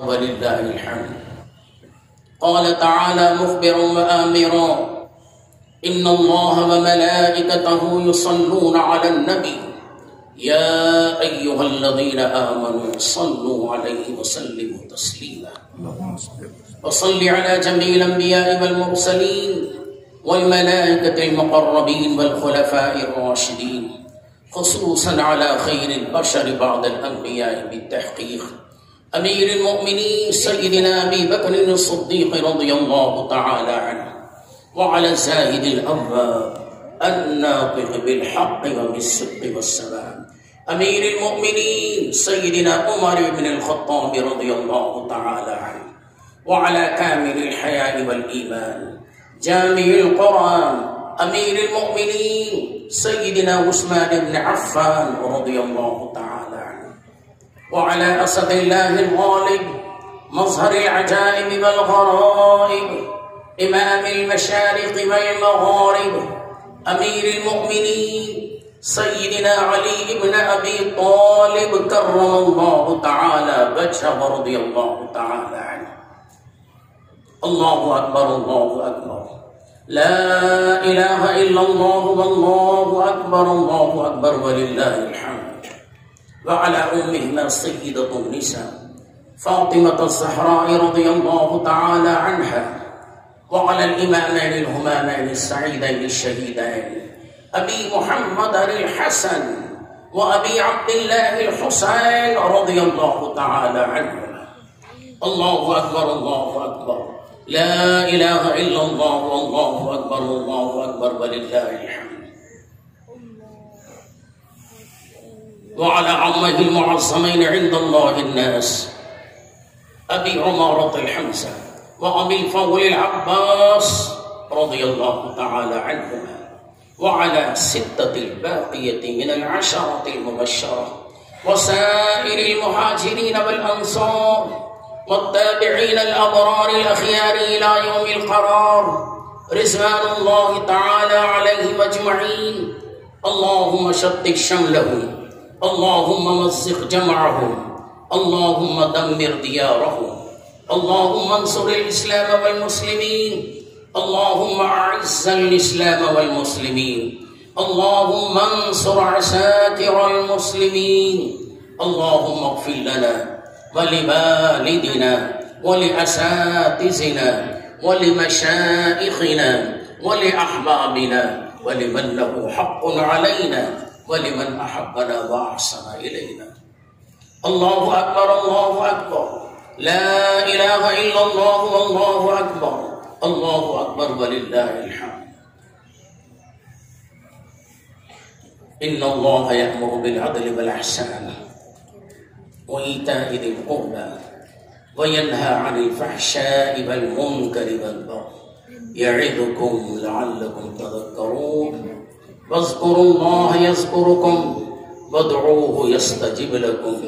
वलिल्लाहिल हम्द। क़ाल तआला मुख़बिरन व आमिरन इन्नल्लाह व मलाइकतहु युसल्लूना अलन नबी या अय्युहल्लज़ीना आमनू सल्लू अलैहि व सल्लिमू तस्लीमा। व सल्लि अला जमील अंबिया'i वल मुरसलीन वल मलाइकतिल मुक़र्रबीन वल खुलफ़ाइर राशिदीन खुसूसन अला खैरिल बशर बअदल अंबिया'i बित्तहक़ीक़ अमीरुल मुमिनीन सय्यिदना अबी बकर as-सिद्दीक़ रज़ियल्लाहु तआला अन्हु व अला ज़ाहिदिल अव्वाब अन्नातिक़ बिल हक़्क़ि व बिस-सिद्क़ि वस-सलाम अमीरुल मुमिनीन सय्यिदना उमर इब्न अल-ख़त्ताब रज़ियल्लाहु तआला अन्हु व अला कामिलिल हया'i वल ईमान जामिउल क़ुरान अमीरुल मुमिनीन सय्यिदना उस्मान इब्न अफ़्फ़ान रज़ियल्लाहु तआला अन्हु व अला असदिल्लाहिल ग़ालिब मज़हरिल अजाइब वल ग़राइब इमामिल मशारिक़ वल मग़ारिब अमीरुल मुमिनीन सय्यिदना अली इब्न अबी तालिब कर्रमल्लाहु तआला वजहहु रज़ियल्लाहु तआला अन्हु। अल्लाहु अकबर अल्लाहु अकबर ला इलाहा इल्लल्लाहु वल्लाहु अकबर वलिल्लाहिल हम्द। व अला उम्मिहिना सय्यिदतुन निसा फातिमतुज़ ज़हरा रज़ियल्लाहु तआला अन्हा व अला इमामैन हुमामैन सईदैन शहीदैन अबी मुहम्मद अल हसन व अबी अब्दुल्लाह अल हुसैन रज़ियल्लाहु तआला अन्हुमा। अल्लाहु अकबर ला इलाहा इल्लल्लाह वल्लाहु अकबर वलिल्लाहिल हम्द। व अला अम्मिहिल मुअज़्ज़मैन इंदल्लाहिन नास अबी उमारतुल हम्ज़ा व अबिल फ़ज़लिल अब्बास रज़ियल्लाहु तआला अन्हुमा व अला सित्ततिल बाक़ियति मिनल अशरतिल मुबश्शरा व साइरिल मुहाजिरीन वल अंसार वत्ताबिईन अल अबरार अल अख़यार इला यौमिल क़रार रिज़वानुल्लाहि तआला अलैहिम अजमईन। अल्लाहुम्मा शत्तित शमलहुम अल्लाहुम्मा मज़्ज़िक़ जमअहुम अल्लाहुम्मा दम्मिर दियारहुम अल्लाहुम्मा अंसुरिल इस्लाम वल मुस्लिमीन अल्लाहुम्मा अ'iज़्ज़िल इस्लाम वल मुस्लिमीन अल्लाहुम्मा अंसुर असातिरल मुस्लिमीन अल्लाहुम्मा इग़फ़िर लना व लिवालिदिना व लिअसातिज़िना व लिमशाइख़िना व लिअहबाबिना व लिमन लहु हक़्क़ुन अलैना व लिमन अहब्बना व अहसना इलैना। अल्लाहु अकबर ला इलाहा इल्लल्लाह वल्लाहु अकबर वलिल्लाहिल हम्द। इन्नल्लाह यअमुरु बिल अदलि वल इहसान व ईताइ ज़िल क़ुर्बा व यन्हा अनिल फ़हशाइ वल मुनकरि वल बग़य य'iज़ुकुम लअल्लकुम तज़क्करून वज़्कुरुल्लाह यज़्कुरुकुम वदऊहु यस्तजिब लकुम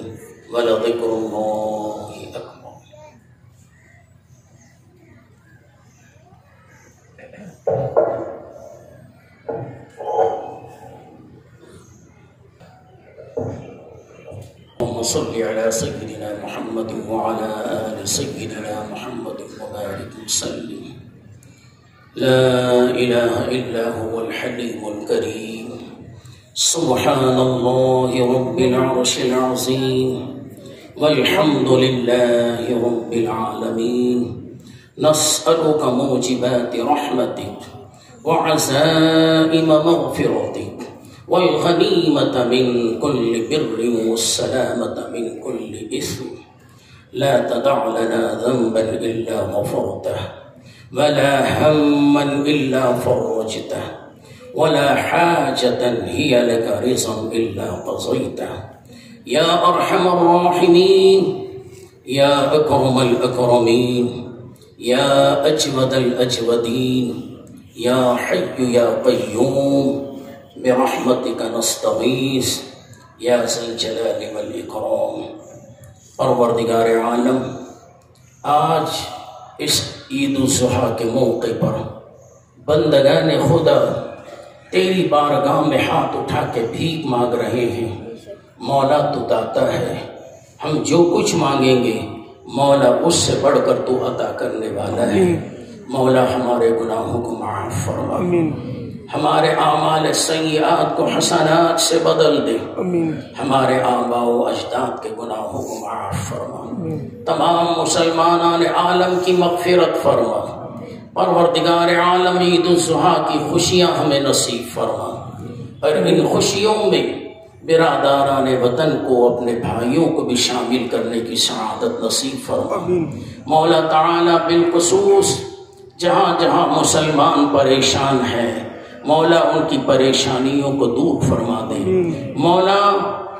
व लज़िक्रुल्लाहि अकबर। सल्लि अला सय्यिदिना मुहम्मद व अला आलि सय्यिदिना मुहम्मद व बारिक वसल्लिम। ला इलाहा इल्ला हुवल हलीमुल करीम सुब्हानल्लाहि रब्बिल अर्शिल अज़ीम वल्हम्दुलिल्लाहि रब्बिल आलमीन। नस्अलुका मूजिबाति रहमतिक व अज़ाइम मग़फ़िरतिक वल गनीमत मिन कुल्लि बिर्रिन वस्सलामत मिन कुल्लि इस्म। ला तदअ लना ज़ंबन इल्ला ग़फ़रतह वला हम्मन इल्ला फ़रजतह वला हाजतन हिय लक रिज़न इल्ला क़ज़यतह या अरहमर राहिमीन या अकरमल अकरमीन या अजवदल अजवदीन या हय्यु या क़य्यूम बिरहमतिका नस्तगीस या ज़ल जलालि वल इकराम। परवरदिगार आलम, आज इस ईद उल ज़ुहा के मौके पर बंदगान खुदा तेरी बारगाह में हाथ उठा के भीख मांग रहे हैं। मौला तू दाता है, हम जो कुछ मांगेंगे مولا اس سے بڑھ کر تو عطا کرنے والا ہے۔ مولا ہمارے گناہوں کو معاف فرما، ہمارے اعمال سیئات کو حسنات سے بدل دے، ہمارے آباء و اجداد کے گناہوں کو معاف فرما، تمام مسلمانان عالم کی مغفرت فرما۔ پروردگار عالم عید الاضحیٰ کی خوشیاں ہمیں نصیب فرما، اور ان خوشیوں میں برادران وطن کو، اپنے بھائیوں کو بھی شامل کرنے کی سعادت نصیب فرما۔ مولا تعالی بالخصوص جہاں جہاں مسلمان پریشان ہیں، مولا ان کی پریشانیوں کو دور فرما دے۔ مولا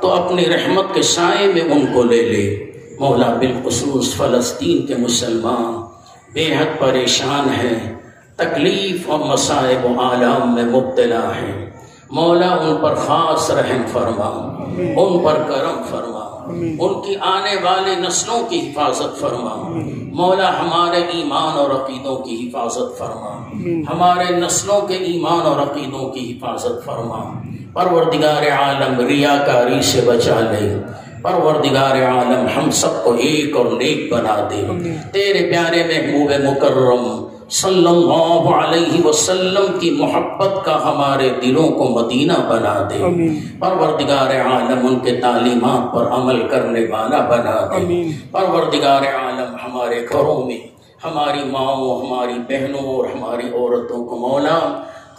تو اپنی رحمت کے سائے میں ان کو لے لے۔ مولا بالخصوص فلسطین کے مسلمان بے حد پریشان ہیں، تکلیف اور مصائب و آلام میں مبتلا ہیں، مولا ان پر خاص رحم فرما، ان پر کرم فرما، ان کی آنے والی نسلوں کی حفاظت فرما۔ مولا ہمارے ایمان اور عقیدوں کی حفاظت فرما، ہمارے نسلوں کے ایمان اور عقیدوں کی حفاظت فرما۔ پروردگار عالم ریاکاری سے بچا لے، پروردگار عالم ہم سب کو ایک اور نیک بنا دے۔ تیرے پیارے محبوب مکرم صلی اللہ علیہ وسلم کی محبت کا ہمارے دلوں کو مدینہ بنا دے۔ پروردگار عالم ان کے تعلیمات پر عمل کرنے والا بنا دے۔ پروردگار عالم ہمارے گھروں میں ہماری ماؤں، ہماری بہنوں اور ہماری عورتوں کو مولا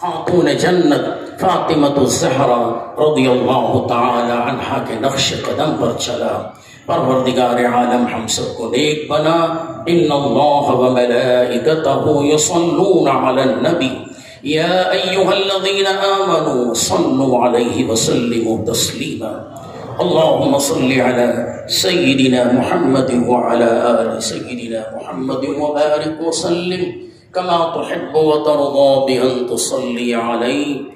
خاتون جنت فاطمۃ الزہرا رضی اللہ تعالی عنہا کے نقش قدم پر چلا۔ پروردگار عالم ہم سب کو نیک بنا۔ ان اللہ وملائکتہ یصلون علی النبی یا ایہا الذین آمنوا صلوا علیہ وسلموا تسلیما۔ اللهم صل على سيدنا محمد وعلى آل سيدنا محمد وبارك وسلم كما تحب وترضى بأن تصلي عليه